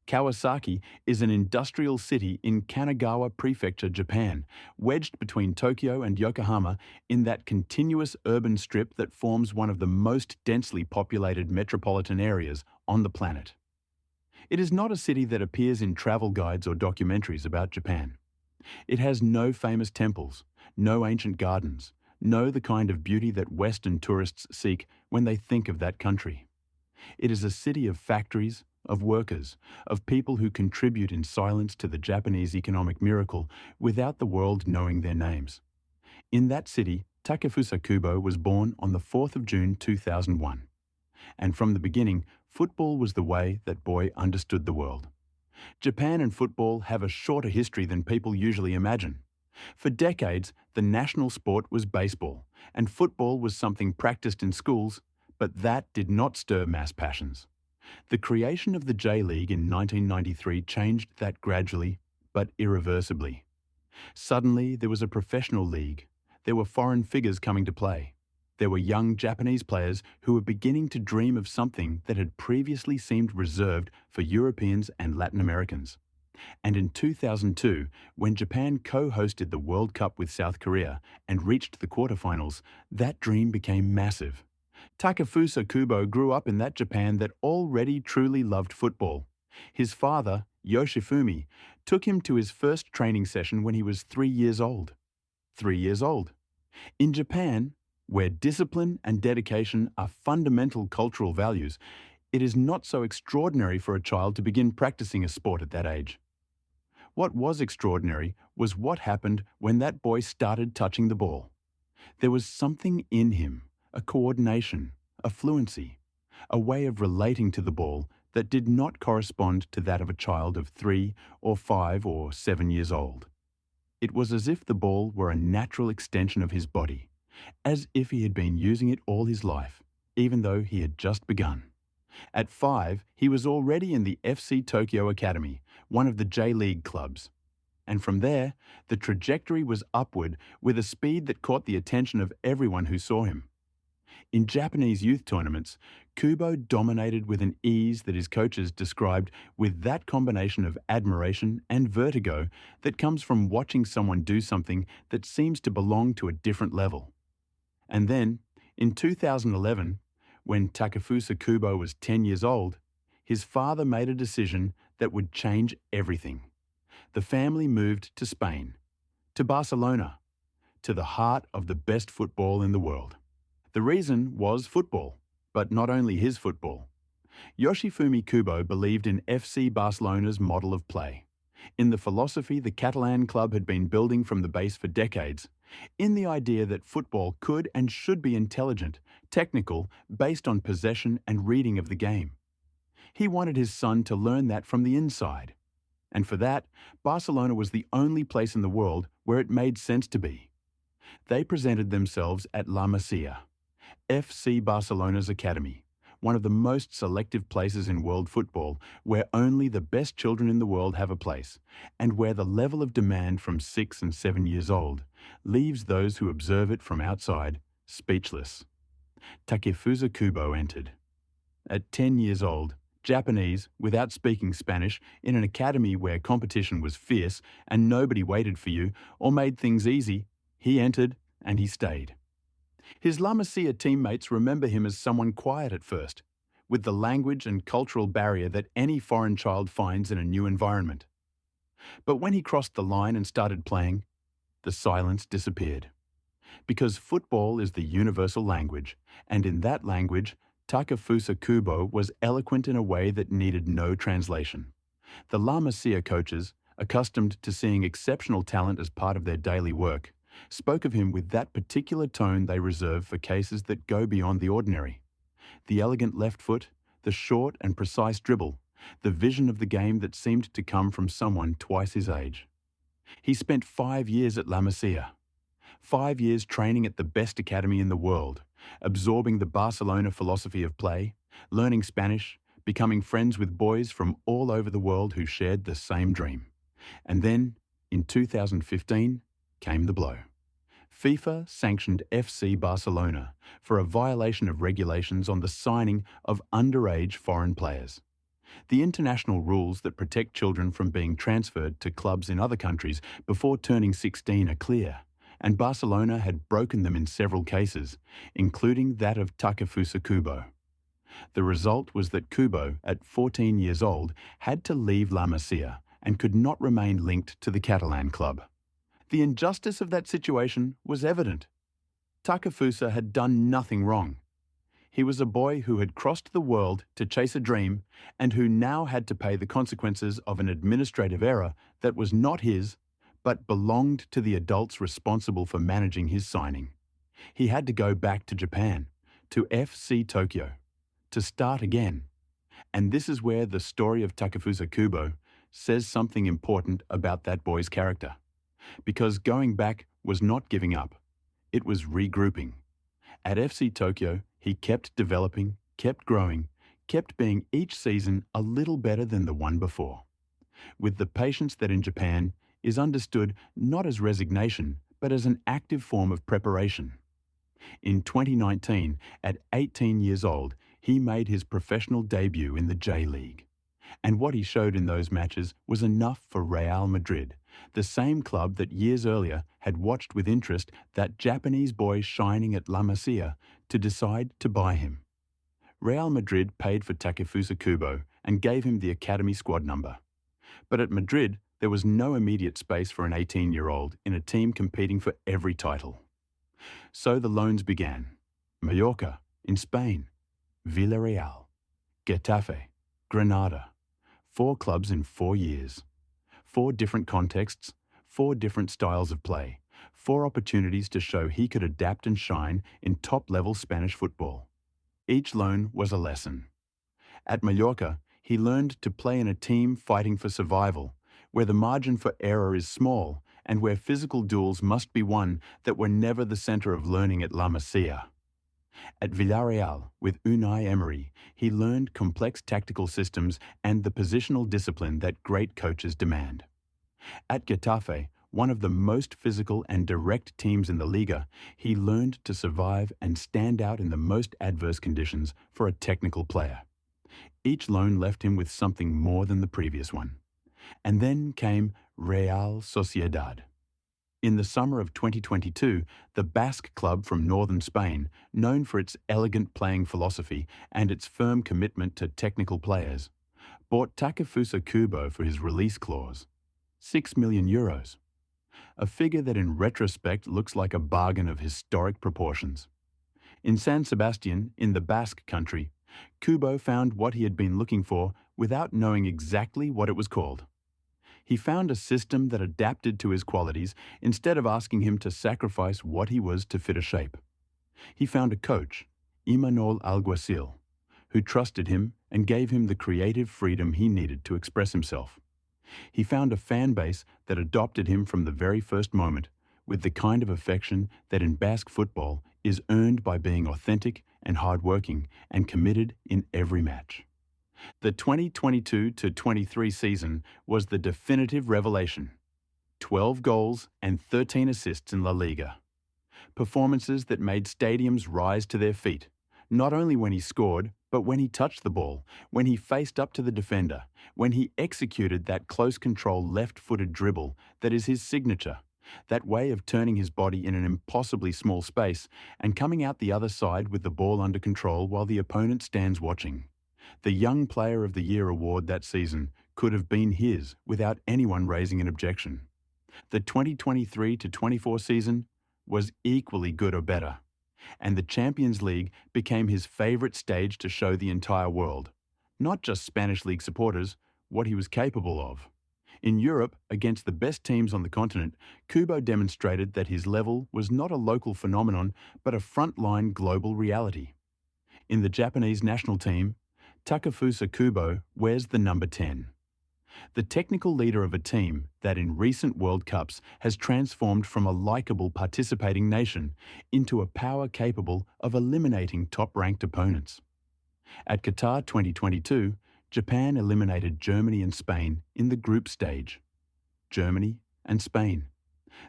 Kawasaki is an industrial city in Kanagawa Prefecture, Japan, wedged between Tokyo and Yokohama in that continuous urban strip that forms one of the most densely populated metropolitan areas on the planet. It is not a city that appears in travel guides or documentaries about Japan. It has no famous temples, no ancient gardens, no the kind of beauty that Western tourists seek when they think of that country. It is a city of factories, of workers, of people who contribute in silence to the Japanese economic miracle without the world knowing their names. In that city, Takefusa Kubo was born on the 4th of June 2001. And from the beginning, football was the way that boy understood the world. Japan and football have a shorter history than people usually imagine. For decades, the national sport was baseball, and football was something practiced in schools, but that did not stir mass passions. The creation of the J-League in 1993 changed that gradually, but irreversibly. Suddenly, there was a professional league. There were foreign figures coming to play. There were young Japanese players who were beginning to dream of something that had previously seemed reserved for Europeans and Latin Americans. And in 2002, when Japan co-hosted the World Cup with South Korea and reached the quarterfinals, that dream became massive. Takefusa Kubo grew up in that Japan that already truly loved football. His father, Yoshifumi, took him to his first training session when he was 3 years old. 3 years old. In Japan, where discipline and dedication are fundamental cultural values, it is not so extraordinary for a child to begin practicing a sport at that age. What was extraordinary was what happened when that boy started touching the ball. There was something in him, a coordination, a fluency, a way of relating to the ball that did not correspond to that of a child of 3 or 5 or 7 years old. It was as if the ball were a natural extension of his body, as if he had been using it all his life, even though he had just begun. At 5, he was already in the FC Tokyo Academy, one of the J-League clubs. And from there, the trajectory was upward with a speed that caught the attention of everyone who saw him. In Japanese youth tournaments, Kubo dominated with an ease that his coaches described with that combination of admiration and vertigo that comes from watching someone do something that seems to belong to a different level. And then, in 2011, when Takefusa Kubo was 10 years old, his father made a decision that would change everything. The family moved to Spain, to Barcelona, to the heart of the best football in the world. The reason was football, but not only his football. Yoshifumi Kubo believed in FC Barcelona's model of play, in the philosophy the Catalan club had been building from the base for decades, in the idea that football could and should be intelligent, technical, based on possession and reading of the game. He wanted his son to learn that from the inside. And for that, Barcelona was the only place in the world where it made sense to be. They presented themselves at La Masía, FC Barcelona's academy, one of the most selective places in world football where only the best children in the world have a place, and where the level of demand from 6 and 7 years old leaves those who observe it from outside speechless. Takefusa Kubo entered. At 10 years old, Japanese, without speaking Spanish, in an academy where competition was fierce and nobody waited for you or made things easy, he entered and he stayed. His La Masia teammates remember him as someone quiet at first, with the language and cultural barrier that any foreign child finds in a new environment. But when he crossed the line and started playing, the silence disappeared. Because football is the universal language, and in that language, Takefusa Kubo was eloquent in a way that needed no translation. The La Masia coaches, accustomed to seeing exceptional talent as part of their daily work, spoke of him with that particular tone they reserve for cases that go beyond the ordinary. The elegant left foot, the short and precise dribble, the vision of the game that seemed to come from someone twice his age. He spent 5 years at La Masia, 5 years training at the best academy in the world, absorbing the Barcelona philosophy of play, learning Spanish, becoming friends with boys from all over the world who shared the same dream. And then, in 2015, came the blow. FIFA sanctioned FC Barcelona for a violation of regulations on the signing of underage foreign players. The international rules that protect children from being transferred to clubs in other countries before turning 16 are clear, and Barcelona had broken them in several cases, including that of Takefusa Kubo. The result was that Kubo, at 14 years old, had to leave La Masía and could not remain linked to the Catalan club. The injustice of that situation was evident. Takefusa had done nothing wrong. He was a boy who had crossed the world to chase a dream and who now had to pay the consequences of an administrative error that was not his, but belonged to the adults responsible for managing his signing. He had to go back to Japan, to FC Tokyo, to start again. And this is where the story of Takefusa Kubo says something important about that boy's character. Because going back was not giving up, it was regrouping. At FC Tokyo, he kept developing, kept growing, kept being each season a little better than the one before, with the patience that in Japan is understood not as resignation, but as an active form of preparation. In 2019, at 18 years old, he made his professional debut in the J-League. And what he showed in those matches was enough for Real Madrid, the same club that years earlier had watched with interest that Japanese boy shining at La Masía, to decide to buy him. Real Madrid paid for Takefusa Kubo and gave him the academy squad number. But at Madrid, there was no immediate space for an 18-year-old in a team competing for every title. So the loans began. Mallorca, in Spain, Villarreal, Getafe, Granada. 4 clubs in 4 years. 4 different contexts, 4 different styles of play, 4 opportunities to show he could adapt and shine in top-level Spanish football. Each loan was a lesson. At Mallorca, he learned to play in a team fighting for survival, where the margin for error is small and where physical duels must be won that were never the centre of learning at La Masía. At Villarreal, with Unai Emery, he learned complex tactical systems and the positional discipline that great coaches demand. At Getafe, one of the most physical and direct teams in the Liga, he learned to survive and stand out in the most adverse conditions for a technical player. Each loan left him with something more than the previous one. And then came Real Sociedad. In the summer of 2022, the Basque club from northern Spain, known for its elegant playing philosophy and its firm commitment to technical players, bought Takefusa Kubo for his release clause, €6 million. A figure that in retrospect looks like a bargain of historic proportions. In San Sebastian, in the Basque country, Kubo found what he had been looking for without knowing exactly what it was called. He found a system that adapted to his qualities instead of asking him to sacrifice what he was to fit a shape. He found a coach, Imanol Alguacil, who trusted him and gave him the creative freedom he needed to express himself. He found a fan base that adopted him from the very first moment, with the kind of affection that in Basque football is earned by being authentic and hardworking and committed in every match. The 2022-23 season was the definitive revelation. 12 goals and 13 assists in La Liga. Performances that made stadiums rise to their feet, not only when he scored, but when he touched the ball, when he faced up to the defender, when he executed that close-control left-footed dribble that is his signature, that way of turning his body in an impossibly small space and coming out the other side with the ball under control while the opponent stands watching. The Young Player of the Year award that season could have been his without anyone raising an objection. The 2023-24 season was equally good or better, and the Champions League became his favourite stage to show the entire world, not just Spanish League supporters, what he was capable of. In Europe, against the best teams on the continent, Kubo demonstrated that his level was not a local phenomenon, but a frontline global reality. In the Japanese national team, Takefusa Kubo wears the number 10. The technical leader of a team that in recent World Cups has transformed from a likeable participating nation into a power capable of eliminating top-ranked opponents. At Qatar 2022, Japan eliminated Germany and Spain in the group stage. Germany and Spain,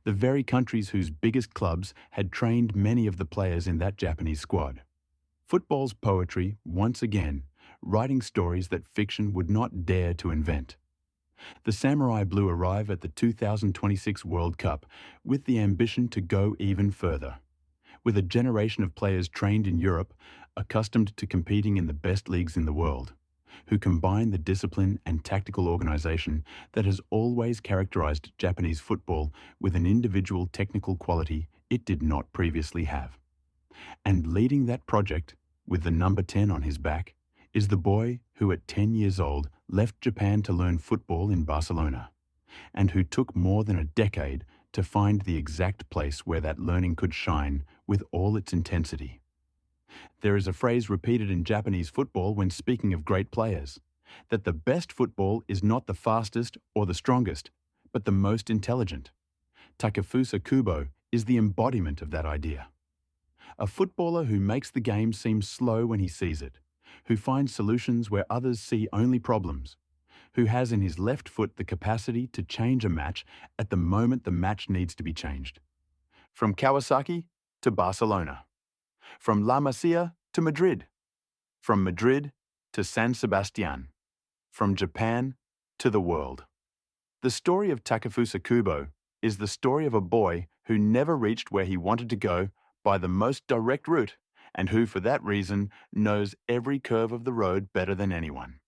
the very countries whose biggest clubs had trained many of the players in that Japanese squad. Football's poetry, once again, writing stories that fiction would not dare to invent. The Samurai Blue arrive at the 2026 World Cup with the ambition to go even further. With a generation of players trained in Europe, accustomed to competing in the best leagues in the world, who combine the discipline and tactical organization that has always characterized Japanese football with an individual technical quality it did not previously have. And leading that project, with the number 10 on his back, is the boy who at 10 years old left Japan to learn football in Barcelona, and who took more than a decade to find the exact place where that learning could shine with all its intensity. There is a phrase repeated in Japanese football when speaking of great players, that the best football is not the fastest or the strongest, but the most intelligent. Takefusa Kubo is the embodiment of that idea. A footballer who makes the game seem slow when he sees it, who finds solutions where others see only problems, who has in his left foot the capacity to change a match at the moment the match needs to be changed. From Kawasaki to Barcelona. From La Masía to Madrid. From Madrid to San Sebastian. From Japan to the world. The story of Takefusa Kubo is the story of a boy who never reached where he wanted to go by the most direct route, and who, for that reason, knows every curve of the road better than anyone.